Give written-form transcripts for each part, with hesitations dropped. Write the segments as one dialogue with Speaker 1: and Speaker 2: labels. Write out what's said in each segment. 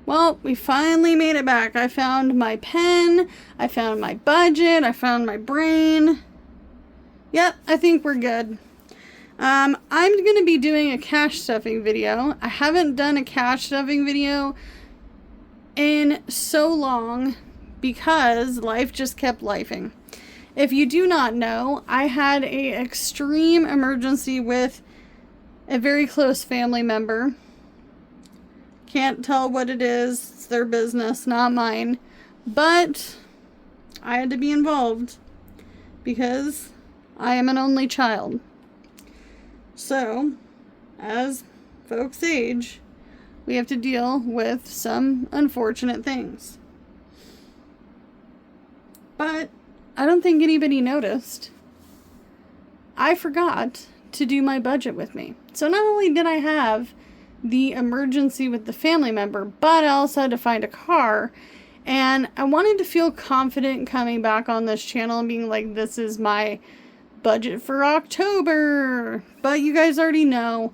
Speaker 1: Well, we finally made it back. I found my pen, I found my budget, I found my brain. Yep, I think we're good. I'm going to be doing a cash stuffing video. I haven't done a cash stuffing video in so long because life just kept lifing. If you do not know, I had an extreme emergency with a very close family member. Can't tell what it is. It's their business, not mine. But I had to be involved because I am an only child. So, as folks age, we have to deal with some unfortunate things. But I don't think anybody noticed. I forgot to do my budget with me. So not only did I have the emergency with the family member, but I also had to find a car. And I wanted to feel confident coming back on this channel and being like, this is my budget for October. But you guys already know,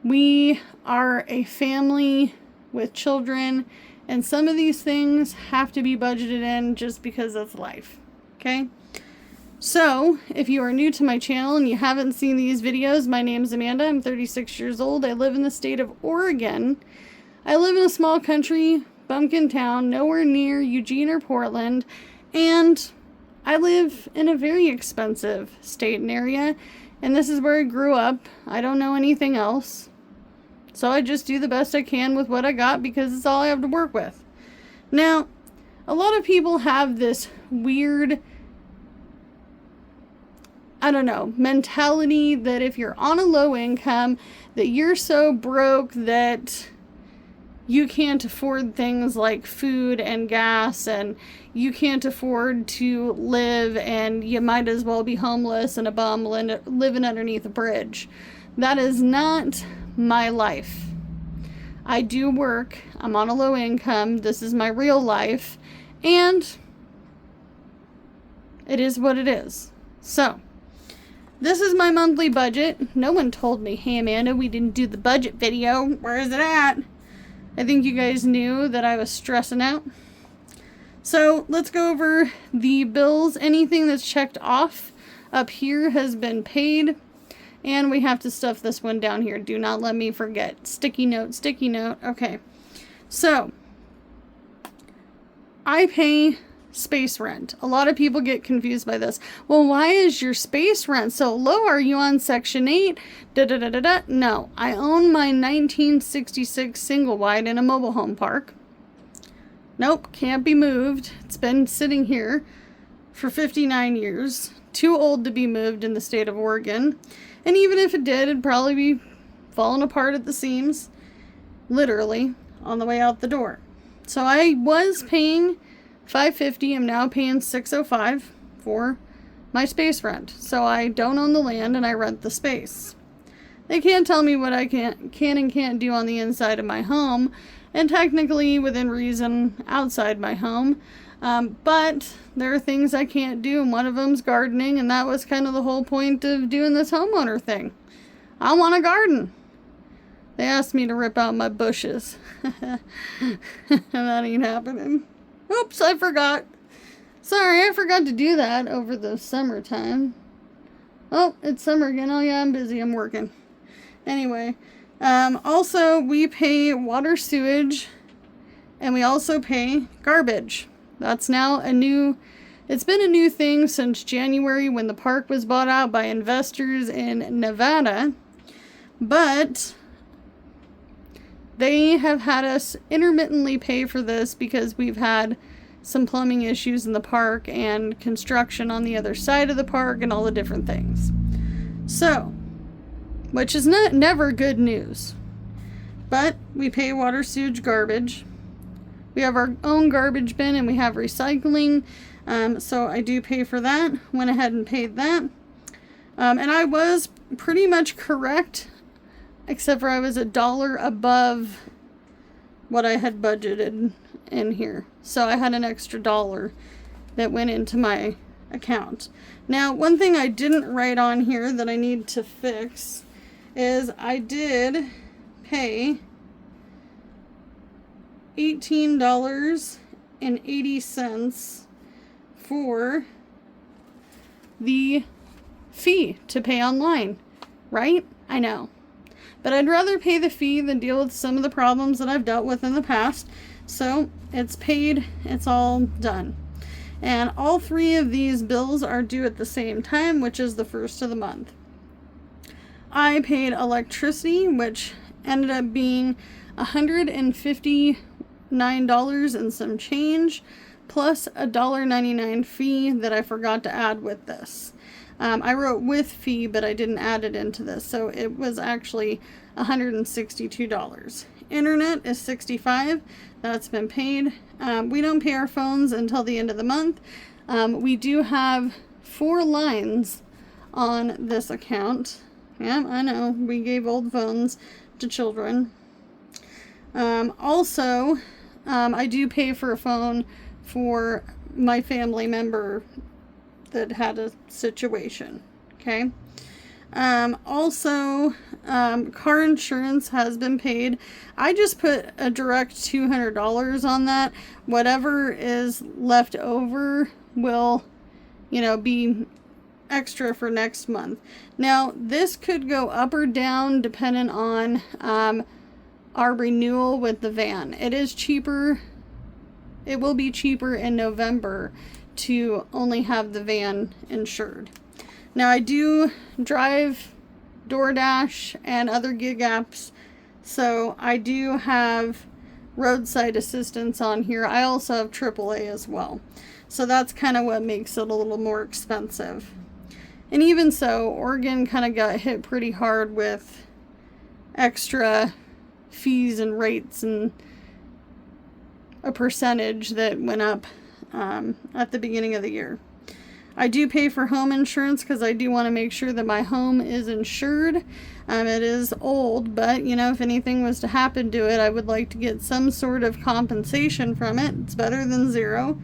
Speaker 1: we are a family with children, and some of these things have to be budgeted in just because it's life. Okay? So, if you are new to my channel and you haven't seen these videos, my name is Amanda. I'm 36 years old. I live in the state of Oregon. I live in a small country, bumpkin town, nowhere near Eugene or Portland, and I live in a very expensive state and area, and this is where I grew up. I don't know anything else. So I just do the best I can with what I got because it's all I have to work with. Now, a lot of people have this weird, I don't know, mentality that if you're on a low income, that you're so broke that you can't afford things like food and gas, and you can't afford to live, and you might as well be homeless and a bum living underneath a bridge. That is not my life. I do work. I'm on a low income. This is my real life, and it is what it is. So, this is my monthly budget. No one told me, hey Amanda, we didn't do the budget video. Where is it at? I think you guys knew that I was stressing out. So let's go over the bills. Anything that's checked off up here has been paid. And we have to stuff this one down here. Do not let me forget. Sticky note, sticky note. Okay. So, I pay space rent. A lot of people get confused by this. Well, why is your space rent so low? Are you on Section 8? No, I own my 1966 single wide in a mobile home park. Nope, can't be moved. It's been sitting here for 59 years. Too old to be moved in the state of Oregon. And even if it did, it'd probably be falling apart at the seams. Literally, on the way out the door. So I was paying $550. I'm now paying $605 for my space rent. So I don't own the land and I rent the space. They can't tell me what I can and can't do on the inside of my home, and technically within reason outside my home. But there are things I can't do, and one of them's gardening, and that was kind of the whole point of doing this homeowner thing. I want a garden. They asked me to rip out my bushes. And that ain't happening. Oops, I forgot. Sorry, I forgot to do that over the summertime. Oh, it's summer again. Oh yeah, I'm busy. I'm working. Anyway, also we pay water, sewage, and we also pay garbage. That's now it's been a new thing since January when the park was bought out by investors in Nevada. But they have had us intermittently pay for this because we've had some plumbing issues in the park and construction on the other side of the park and all the different things. So, which is never good news. But we pay water, sewage, garbage. We have our own garbage bin and we have recycling. So I do pay for that. Went ahead and paid that. And I was pretty much correct, except for I was $1 above what I had budgeted in here. So I had an extra $1 that went into my account. Now, one thing I didn't write on here that I need to fix is I did pay $18.80 for the fee to pay online, right? I know. But I'd rather pay the fee than deal with some of the problems that I've dealt with in the past. So it's paid, it's all done. And all three of these bills are due at the same time, which is the first of the month. I paid electricity, which ended up being $159 and some change, plus a $1.99 fee that I forgot to add with this. I wrote with fee, but I didn't add it into this, so it was actually $162. Internet is $65. That's been paid. We don't pay our phones until the end of the month. We do have 4 lines on this account. Yeah, I know, we gave old phones to children. Also, I do pay for a phone for my family member that had a situation. Okay. Also, car insurance has been paid. I just put a direct $200 on that. Whatever is left over will, be extra for next month. Now, this could go up or down depending on our renewal with the van. It is cheaper. It will be cheaper in November to only have the van insured. Now, I do drive DoorDash and other gig apps, so I do have roadside assistance on here. I also have AAA as well. So that's kind of what makes it a little more expensive. And even so, Oregon kind of got hit pretty hard with extra fees and rates and a percentage that went up at the beginning of the year. I do pay for home insurance because I do want to make sure that my home is insured. It is old, but if anything was to happen to it, I would like to get some sort of compensation from it. It's better than zero.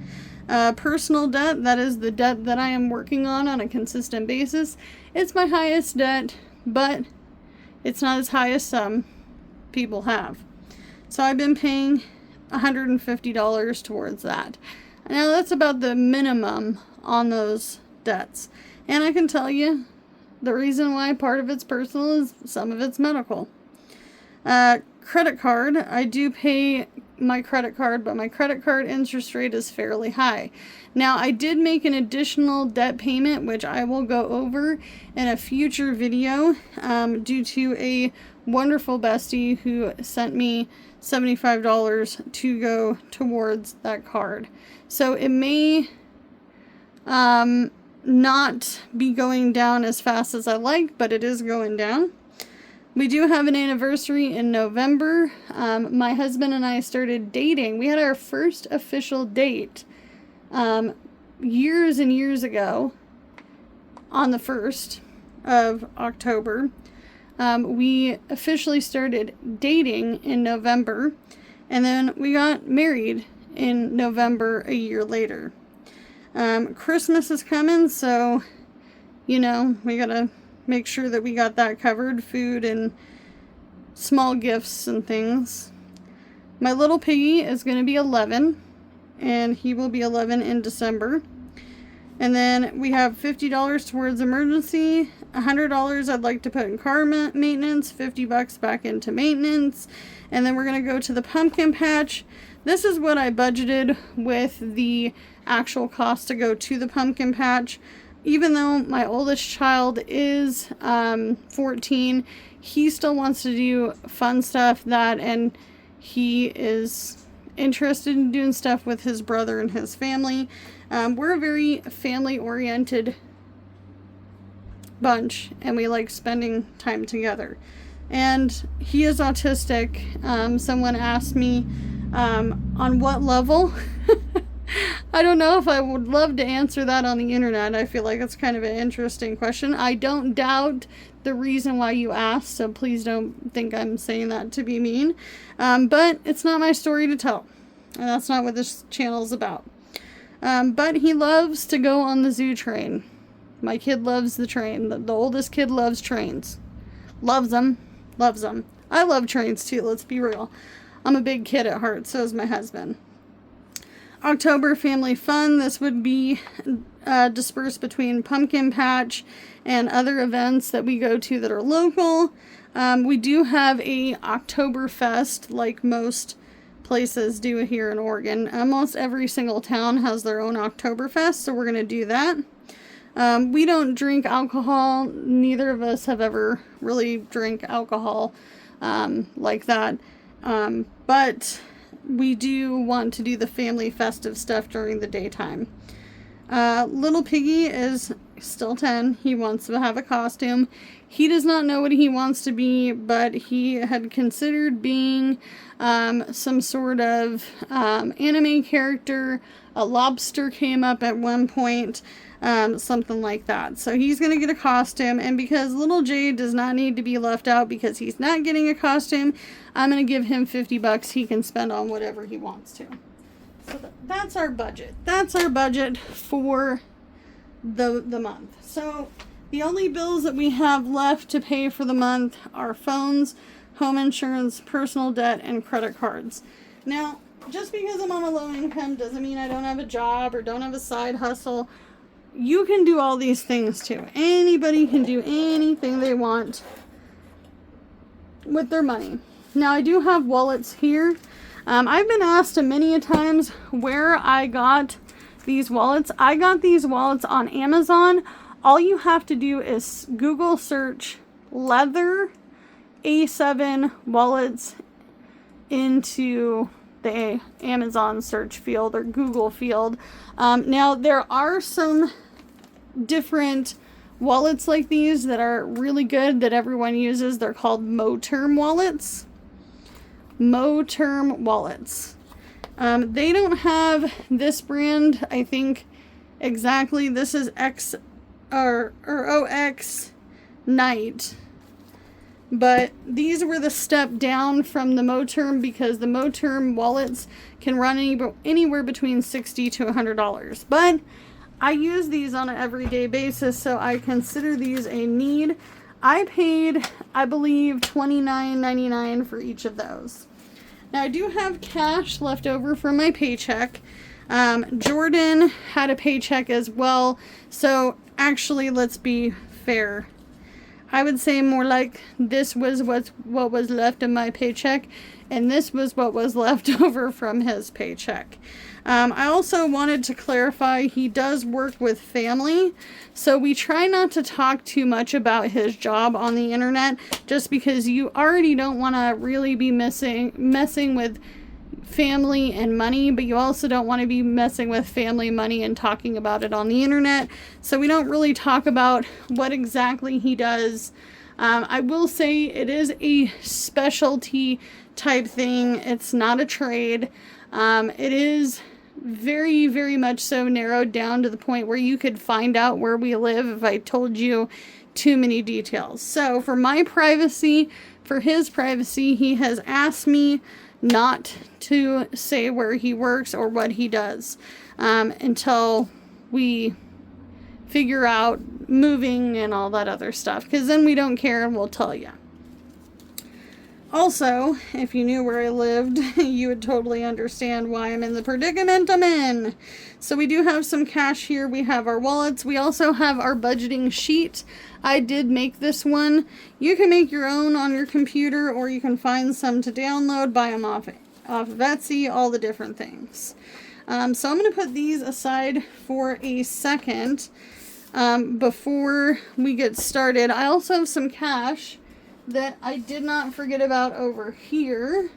Speaker 1: Personal debt, that is the debt that I am working on a consistent basis. It's my highest debt, but it's not as high as some people have. So I've been paying $150 towards that. Now that's about the minimum on those debts. And I can tell you the reason why part of it's personal is some of it's medical. Credit card, I do pay my credit card, but my credit card interest rate is fairly high. Now, I did make an additional debt payment, which I will go over in a future video, due to a wonderful bestie who sent me $75 to go towards that card. So it may not be going down as fast as I like, but it is going down. We do have an anniversary in November. My husband and I started dating. We had our first official date years and years ago on the 1st of October. We officially started dating in November, and then we got married in November a year later. Christmas is coming, so we gotta make sure that we got that covered, food and small gifts and things. My little piggy is going to be 11, and he will be 11 in December. And then we have $50 towards emergency, $100 I'd like to put in car maintenance, $50 back into maintenance, and then we're going to go to the pumpkin patch. This is what I budgeted with the actual cost to go to the pumpkin patch. Even though my oldest child is 14, he still wants to do fun stuff and he is interested in doing stuff with his brother and his family. We're a very family-oriented bunch, and we like spending time together. And he is autistic. Someone asked me on what level. I don't know if I would love to answer that on the internet. I feel like it's kind of an interesting question. I don't doubt the reason why you asked, so please don't think I'm saying that to be mean. But it's not my story to tell, and that's not what this channel is about. But he loves to go on the zoo train. My kid loves the train. The oldest kid loves trains. Loves them. Loves them. I love trains too, let's be real. I'm a big kid at heart, so is my husband. October Family Fun, this would be dispersed between Pumpkin Patch and other events that we go to that are local. We do have a Oktoberfest, like most places do here in Oregon. Almost every single town has their own Oktoberfest, so we're going to do that. We don't drink alcohol. Neither of us have ever really drank alcohol like that. But we do want to do the family festive stuff during the daytime. Little Piggy is still 10. He wants to have a costume. He does not know what he wants to be, but he had considered being some sort of anime character. A lobster came up at one point, something like that. So he's going to get a costume, and because little Jay does not need to be left out because he's not getting a costume, I'm going to give him $50 he can spend on whatever he wants to. So that's our budget. That's our budget for the month. So the only bills that we have left to pay for the month are phones, home insurance, personal debt, and credit cards. Now, just because I'm on a low income doesn't mean I don't have a job or don't have a side hustle. You can do all these things too. Anybody can do anything they want with their money. Now, I do have wallets here. I've been asked many a times where I got these wallets. I got these wallets on Amazon. All you have to do is Google search leather A7 wallets into the Amazon search field or Google field. Now, there are some different wallets like these that are really good that everyone uses. They're called Moterm wallets. Moterm wallets. They don't have this brand, I think, exactly. This is X or OX Night. But these were the step down from the Moterm because the Moterm wallets can run anywhere between $60 to $100. But I use these on an everyday basis, so I consider these a need. I paid, I believe, $29.99 for each of those. Now, I do have cash left over from my paycheck. Jordan had a paycheck as well. So, actually, let's be fair. I would say more like this was what was left of my paycheck, and this was what was left over from his paycheck. I also wanted to clarify he does work with family, so we try not to talk too much about his job on the internet, just because you already don't want to really be messing with family and money, but you also don't want to be messing with family, money, and talking about it on the internet. So we don't really talk about what exactly he does. I will say it is a specialty type thing. It's not a trade. It is very, very much so narrowed down to the point where you could find out where we live if I told you too many details. So for my privacy, for his privacy, he has asked me not to say where he works or what he does until we figure out moving and all that other stuff, because then we don't care and we'll tell you. Also, if you knew where I lived, you would totally understand why I'm in the predicament I'm in. So we do have some cash here. We have our wallets. We also have our budgeting sheet. I did make this one. You can make your own on your computer, or you can find some to download, buy them off of Etsy, all the different things. So I'm going to put these aside for a second before we get started. I also have some cash that I did not forget about over here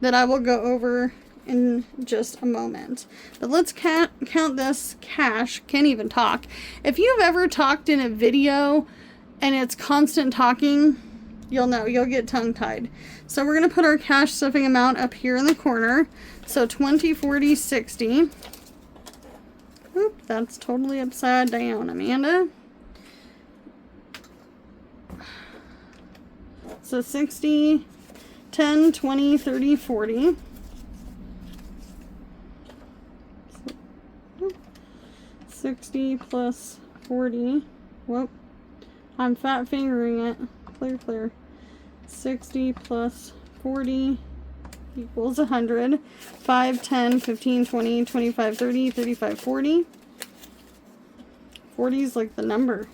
Speaker 1: that I will go over in just a moment. But let's count this cash. Can't even talk. If you've ever talked in a video and it's constant talking, you'll know. You'll get tongue-tied. So we're going to put our cash stuffing amount up here in the corner. So 20, 40, 60. Oop, that's totally upside down, Amanda. So 60, 10, 20, 30, 40. 60 plus 40. Whoop. I'm fat fingering it. Clear, clear. 60 plus 40 equals 100. 5, 10, 15, 20, 25, 30, 35, 40. 40 is like the number.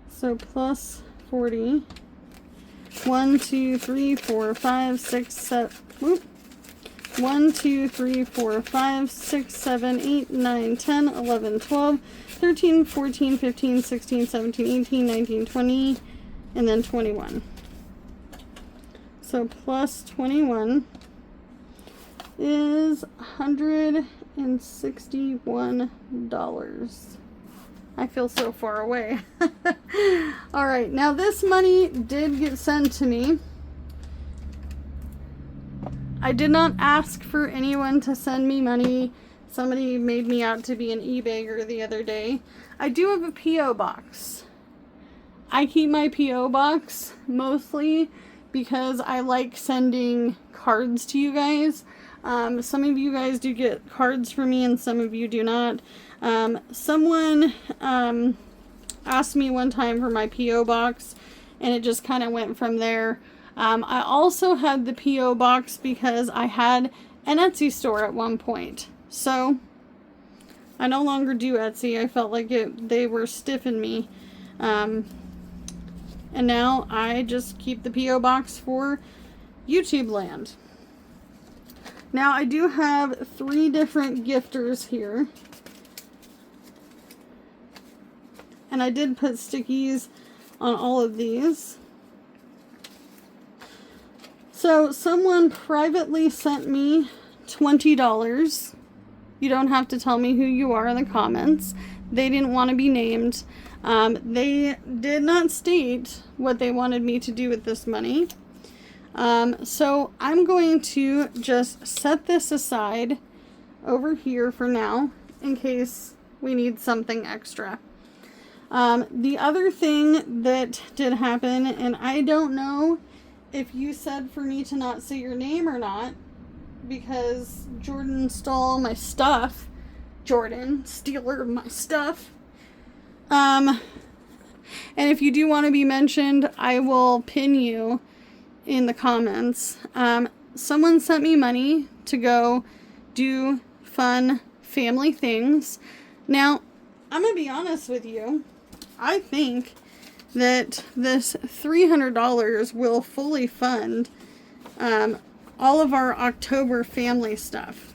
Speaker 1: So plus 40. 1, 2, 3, 4, 5, 6, 7. Whoop. 1, 2, 3, 4, 5, 6, 7, 8, 9, 10, 11, 12, 13, 14, 15, 16, 17, 18, 19, 20, and then 21. So plus 21 is $161. I feel so far away. All right, now this money did get sent to me. I did not ask for anyone to send me money. Somebody made me out to be an e-bagger the other day. I do have a P.O. box. I keep my P.O. box mostly because I like sending cards to you guys. Some of you guys do get cards from me and some of you do not. Someone asked me one time for my P.O. box and it just kind of went from there. I also had the P.O. box because I had an Etsy store at one point. So I no longer do Etsy. I felt like they were stiffing me. And now I just keep the P.O. box for YouTube land. Now I do have 3 different gifters here. And I did put stickies on all of these. So someone privately sent me $20. You don't have to tell me who you are in the comments. They didn't want to be named. They did not state what they wanted me to do with this money. So I'm going to just set this aside over here for now in case we need something extra. The other thing that did happen, and I don't know if you said for me to not say your name or not, because Jordan stole my stuff. Jordan, stealer of my stuff. And if you do want to be mentioned, I will pin you in the comments. Someone sent me money to go do fun family things. Now, I'm going to be honest with you. I think that this $300 will fully fund all of our October family stuff.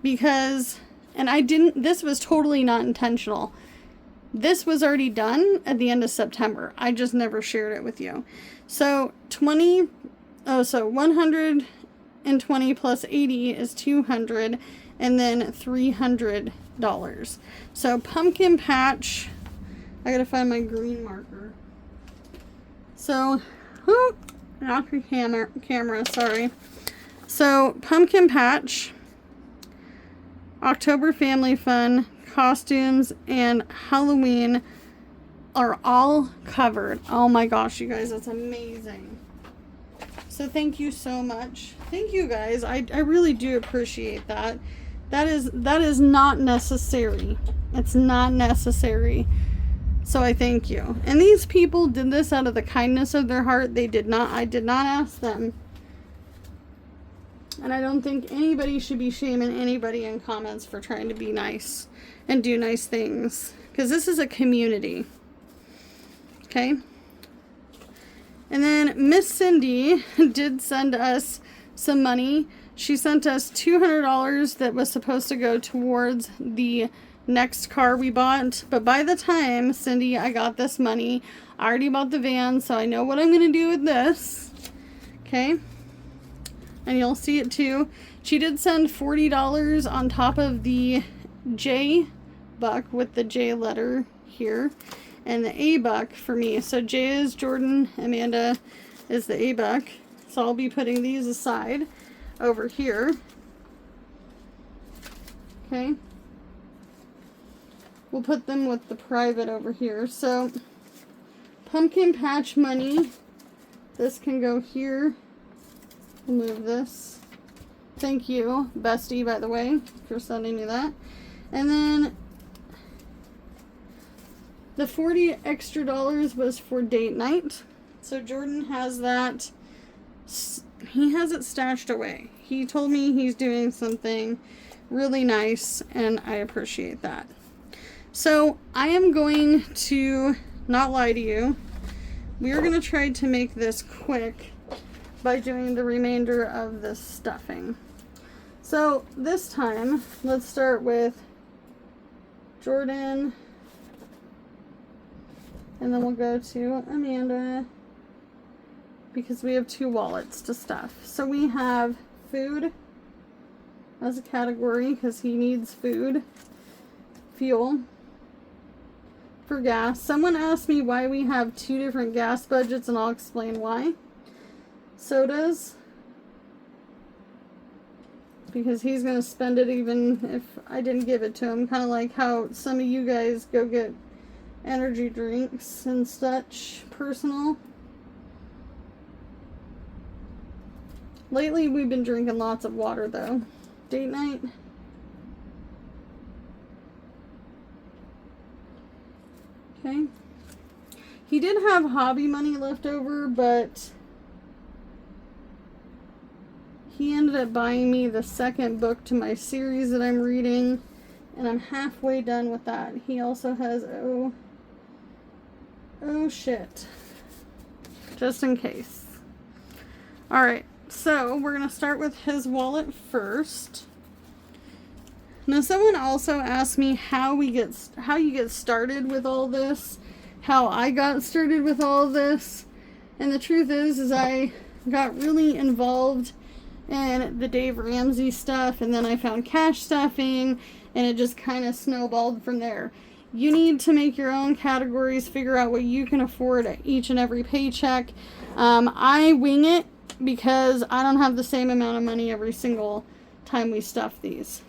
Speaker 1: Because, and this was totally not intentional. This was already done at the end of September. I just never shared it with you. So 120 plus 80 is 200, and then $300. So pumpkin patch, I gotta find my green marker. So, knock your camera, sorry. So pumpkin patch, October family fun, costumes, and Halloween are all covered. Oh my gosh, you guys, that's amazing. So thank you so much. Thank you guys. I really do appreciate that. That is not necessary. It's not necessary. So I thank you. And these people did this out of the kindness of their heart. I did not ask them. And I don't think anybody should be shaming anybody in comments for trying to be nice and do nice things. Because this is a community. Okay? And then Miss Cindy did send us some money. She sent us $200 that was supposed to go towards the next car we bought. But by the time, Cindy, I got this money, I already bought the van, so I know what I'm going to do with this. Okay? And you'll see it too. She did send $40 on top of the J buck with the J letter here. And the A buck for me. So J is Jordan, Amanda is the A buck. So I'll be putting these aside over here. Okay. We'll put them with the private over here. So pumpkin patch money. This can go here. We'll move this. Thank you, bestie, by the way, for sending me that. And then the $40 extra was for date night. So Jordan has that he has it stashed away. He told me he's doing something really nice, and I appreciate that. So I am going to not lie to you. We are going to try to make this quick by doing the remainder of this stuffing. So this time, let's start with Jordan, and then we'll go to Amanda, because we have 2 wallets to stuff. So we have food as a category, because he needs food. Fuel. For gas. Someone asked me why we have 2 different gas budgets, and I'll explain why. Sodas. Because he's going to spend it even if I didn't give it to him. Kind of like how some of you guys go get energy drinks and such. Personal. Lately we've been drinking lots of water though. Date night. Okay. He did have hobby money left over, but he ended up buying me the 2nd book to my series that I'm reading, and I'm halfway done with that. He also has, oh shit, just in case. Alright, so we're going to start with his wallet first. Now, someone also asked me how you get started with all this, how I got started with all this, and the truth is I got really involved in the Dave Ramsey stuff, and then I found cash stuffing, and it just kind of snowballed from there. You need to make your own categories, figure out what you can afford at each and every paycheck. I wing it because I don't have the same amount of money every single time we stuff these.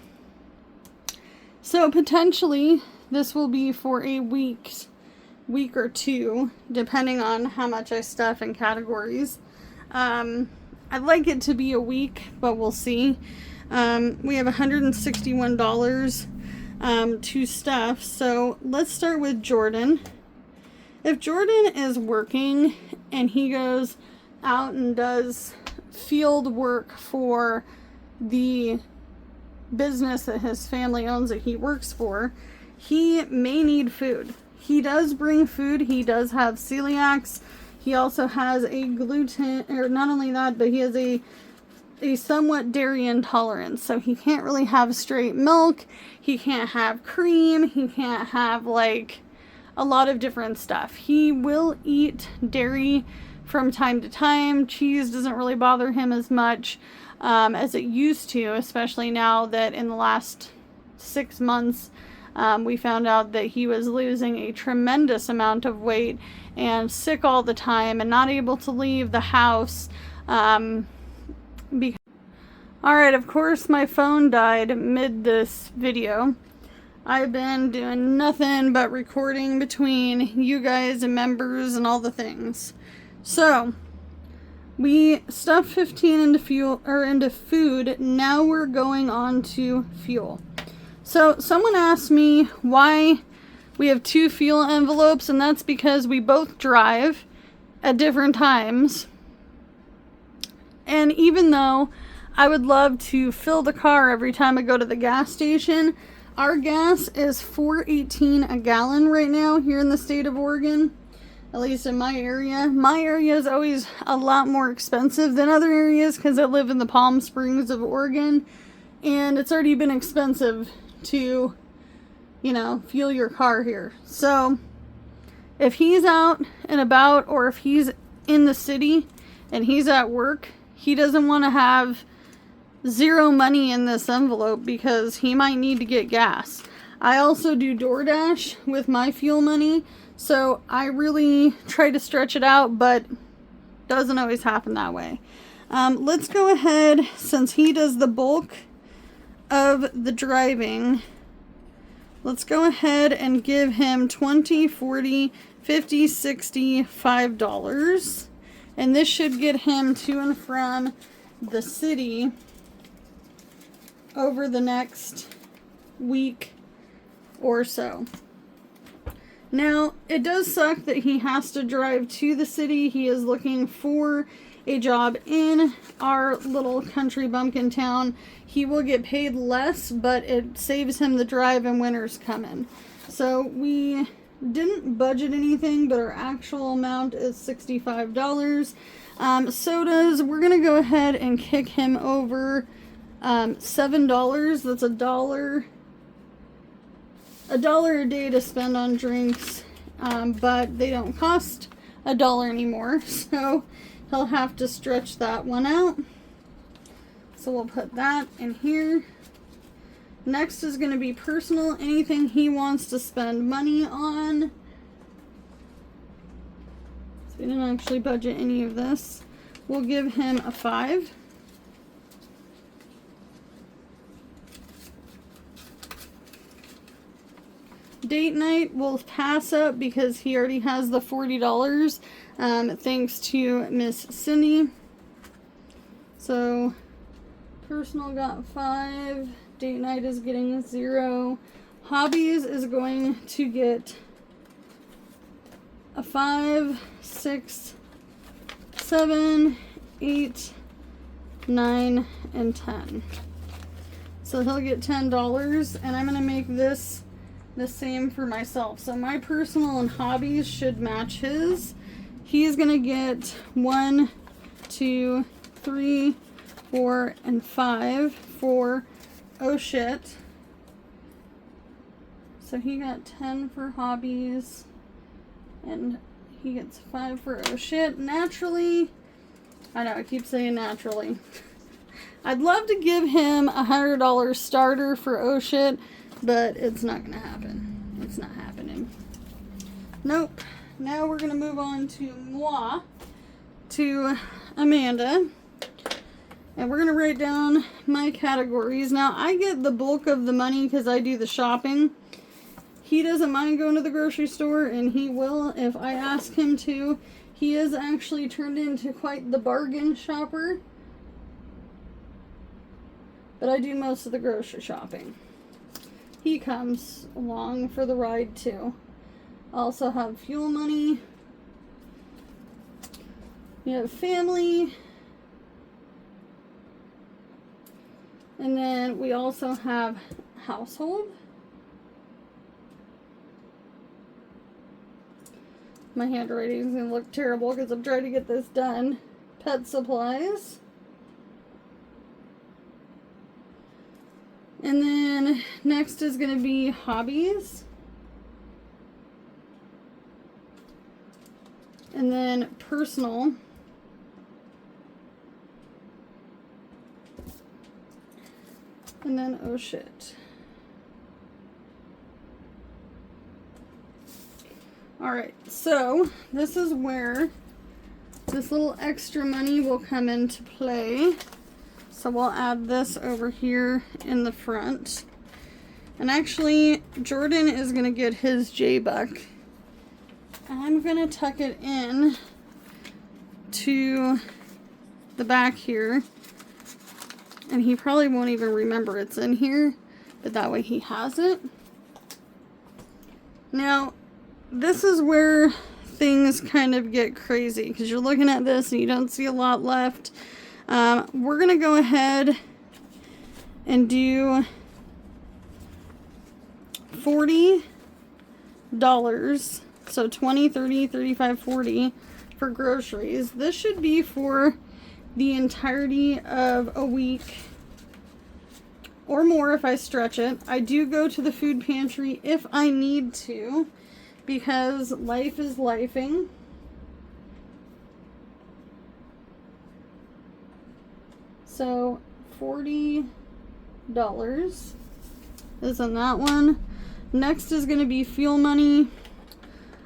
Speaker 1: So potentially this will be for a week or 2, depending on how much I stuff in categories. I'd like it to be a week, but we'll see. We have $161 to stuff. So let's start with Jordan. If Jordan is working and he goes out and does field work for the business that his family owns that he works for, he may need food. He does bring food. He does have celiacs. He also has a gluten, or not only that, but he has a somewhat dairy intolerance. So he can't really have straight milk. He can't have cream. He can't have like a lot of different stuff. He will eat dairy from time to time. Cheese doesn't really bother him as much as it used to, especially now that in the last 6 months we found out that he was losing a tremendous amount of weight and sick all the time and not able to leave the house. Alright, of course my phone died mid this video. I've been doing nothing but recording between you guys and members and all the things. So we stuffed 15 into fuel, or into food. Now we're going on to fuel. So someone asked me why we have 2 fuel envelopes, and that's because we both drive at different times. And even though I would love to fill the car every time I go to the gas station, our gas is $4.18 a gallon right now here in the state of Oregon. At least in my area. My area is always a lot more expensive than other areas because I live in the Palm Springs of Oregon. And it's already been expensive to, fuel your car here. So, if he's out and about, or if he's in the city and he's at work, he doesn't want to have 0 money in this envelope because he might need to get gas. I also do DoorDash with my fuel money. So I really try to stretch it out, but doesn't always happen that way. Let's go ahead, since he does the bulk of the driving, let's go ahead and give him $20, $40, $50, $60, $5. And this should get him to and from the city over the next week or so. Now, it does suck that he has to drive to the city. He is looking for a job in our little country bumpkin town, he will get paid less, but it saves him the drive and winter's coming. So we didn't budget anything, but our actual amount is $65. Sodas, we're going to go ahead and kick him over $7. That's $1 a day to spend on drinks, but they don't cost $1 anymore, so he'll have to stretch that one out. So we'll put that in here. Next is going to be personal, anything he wants to spend money on. So we didn't actually budget any of this. We'll give him a 5. Date night we'll pass up because he already has the $40, thanks to Miss Cindy. So personal got 5. Date night is getting 0. Hobbies is going to get a 5, 6, 7, 8, 9, and 10. So he'll get $10, and I'm going to make this the same for myself. So my personal and hobbies should match his. He's going to get 1, 2, 3, 4, and 5 for oh shit. So he got 10 for hobbies, and he gets 5 for oh shit. Naturally, I know I keep saying naturally. I'd love to give him a $100 starter for oh shit, but it's not gonna happen. It's not happening. Nope. Now we're gonna move on to moi, to Amanda. And we're going to write down my categories. Now, I get the bulk of the money because I do the shopping. He doesn't mind going to the grocery store, and he will if I ask him to. He is actually turned into quite the bargain shopper. But I do most of the grocery shopping. He comes along for the ride, too. Also have fuel money. We have family. And then we also have household. My handwriting is going to look terrible because I'm trying to get this done. Pet supplies. And then next is going to be hobbies. And then personal. And then, oh shit. Alright, so this is where this little extra money will come into play. So we'll add this over here in the front. And actually, Jordan is going to get his J-Buck. I'm going to tuck it in to the back here. And he probably won't even remember it's in here, but that way he has it. Now, this is where things kind of get crazy because you're looking at this and you don't see a lot left. We're going to go ahead and do $40. So 20, 30, 35, 40 for groceries. This should be for the entirety of a week or more if I stretch it. I do go to the food pantry if I need to because life is lifing. So $40 is on that one. Next is going to be fuel money.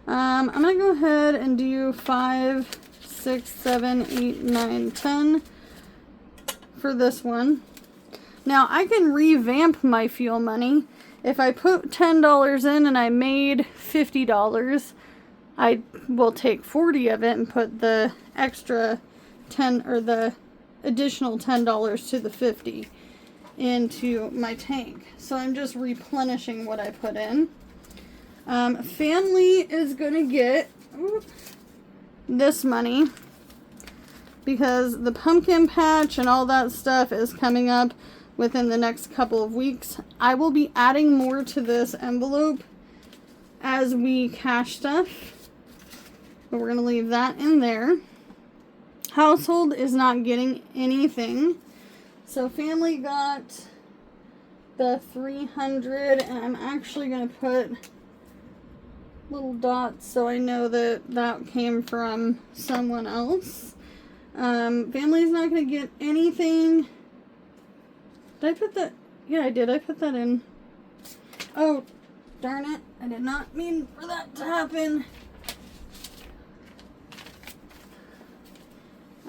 Speaker 1: I'm going to go ahead and do 5, 6, 7, 8, 9, 10 for this one. Now I can revamp my fuel money. If I put $10 in and I made $50, I will take 40 of it and put the extra 10 or the additional $10 to the 50 into my tank. So I'm just replenishing what I put in. Family is going to get this money. because the pumpkin patch and all that stuff is coming up within the next couple of weeks. I will be adding more to this envelope as we cash stuff, but we're going to leave that in there. Household is not getting anything. So family got the 300, and I'm actually going to put little dots so I know that that came from someone else. Family's not going to get anything. Did I put that? Yeah, I did. I put that in. Oh, darn it. I did not mean for that to happen.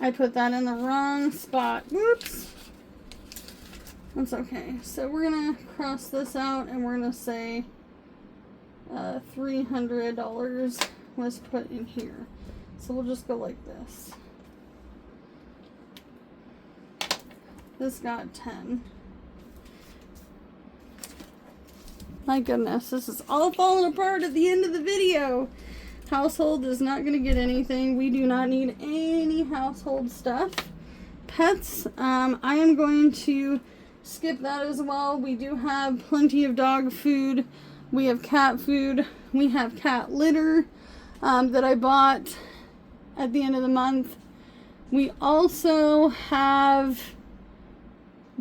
Speaker 1: I put that in the wrong spot. Whoops. That's okay. So we're going to cross this out and we're going to say $300 was put in here. So we'll just go like this. This got 10. My goodness, this is all falling apart at the end of the video. Household is not going to get anything. We do not need any household stuff. Pets, I am going to skip that as well. We do have plenty of dog food. We have cat food. We have cat litter that I bought at the end of the month. We also have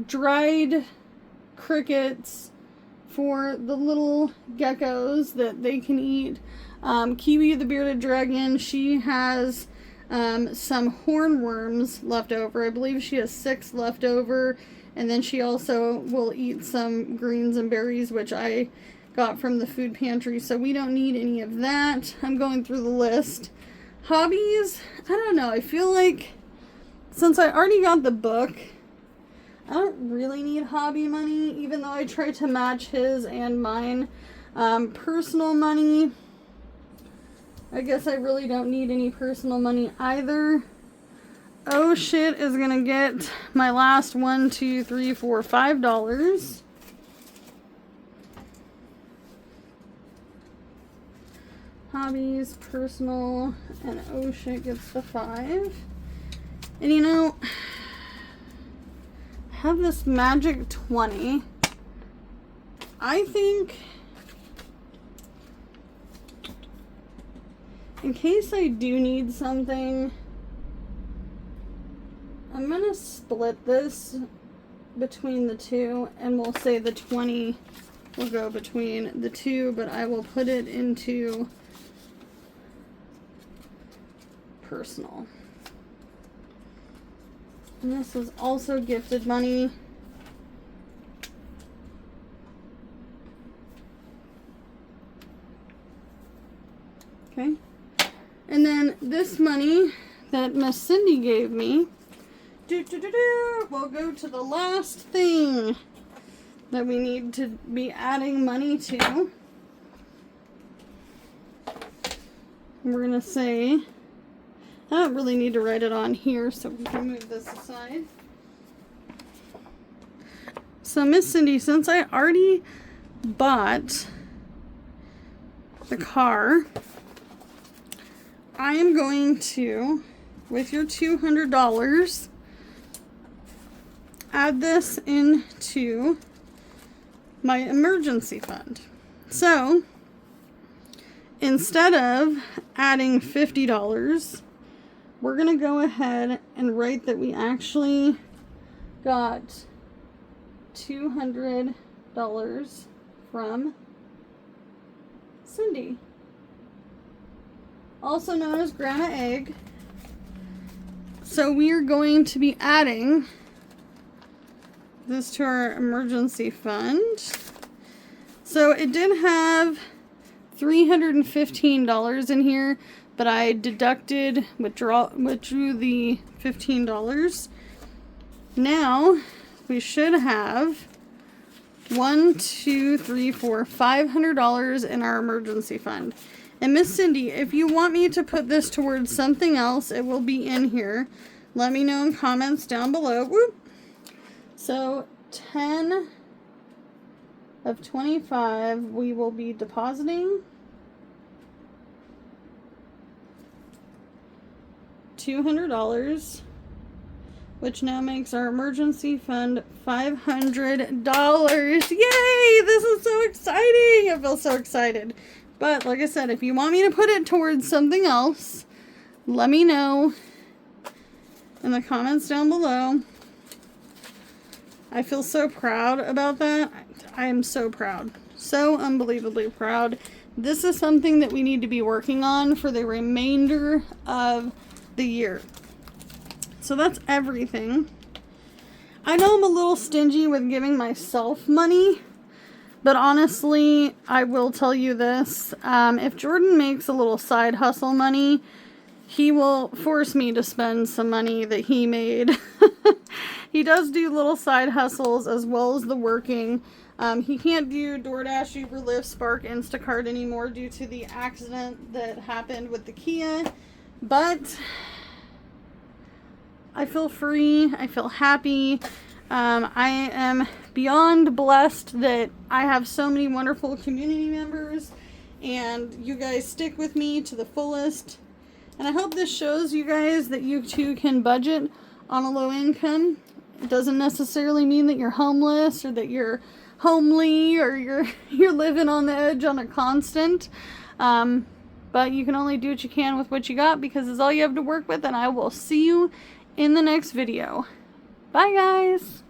Speaker 1: dried crickets for the little geckos that they can eat. Kiwi the bearded dragon, she has some hornworms left over. I believe she has 6 left over. And then she also will eat some greens and berries, which I got from the food pantry. So we don't need any of that. I'm going through the list. Hobbies, I don't know. I feel like since I already got the book, I don't really need hobby money, even though I try to match his and mine. Personal money, I guess I really don't need any personal money either. Oh shit is gonna get my last $1, $2, $3, $4, $5. Hobbies, personal, and oh shit gets the 5. And you know, I have this magic 20. I think in case I do need something, I'm going to split this between the two, and we'll say the 20 will go between the two, but I will put it into personal. And this is also gifted money. Okay. And then this money that Miss Cindy gave me will go to the last thing that we need to be adding money to. We're going to say, I don't really need to write it on here, so we can move this aside. So Miss Cindy, since I already bought the car, I am going to, with your $200, add this into my emergency fund. So instead of adding $50, we're going to go ahead and write that we actually got $200 from Cindy, also known as Grandma Egg. So we are going to be adding this to our emergency fund. So it did have $315 in here, but I withdrew the $15. Now we should have $500 in our emergency fund. And Miss Cindy, if you want me to put this towards something else, it will be in here. Let me know in comments down below. Whoop. So 10 of 25 we will be depositing. $200 which now makes our emergency fund $500. Yay! This is so exciting! I feel so excited. But like I said, if you want me to put it towards something else, let me know in the comments down below. I feel so proud about that. I am so proud. So unbelievably proud. This is something that we need to be working on for the remainder of the year. So that's everything. I know I'm a little stingy with giving myself money, but honestly, I will tell you this. If Jordan makes a little side hustle money, he will force me to spend some money that he made. He does do little side hustles as well as the working. He can't do DoorDash, Uber, Lyft, Spark, Instacart anymore due to the accident that happened with the Kia. But I feel free. I feel happy. I am beyond blessed that I have so many wonderful community members, and you guys stick with me to the fullest. And I hope this shows you guys that you too can budget on a low income. It doesn't necessarily mean that you're homeless or that you're homely or you're living on the edge on a constant. But you can only do what you can with what you got, because it's all you have to work with. And I will see you in the next video. Bye, guys.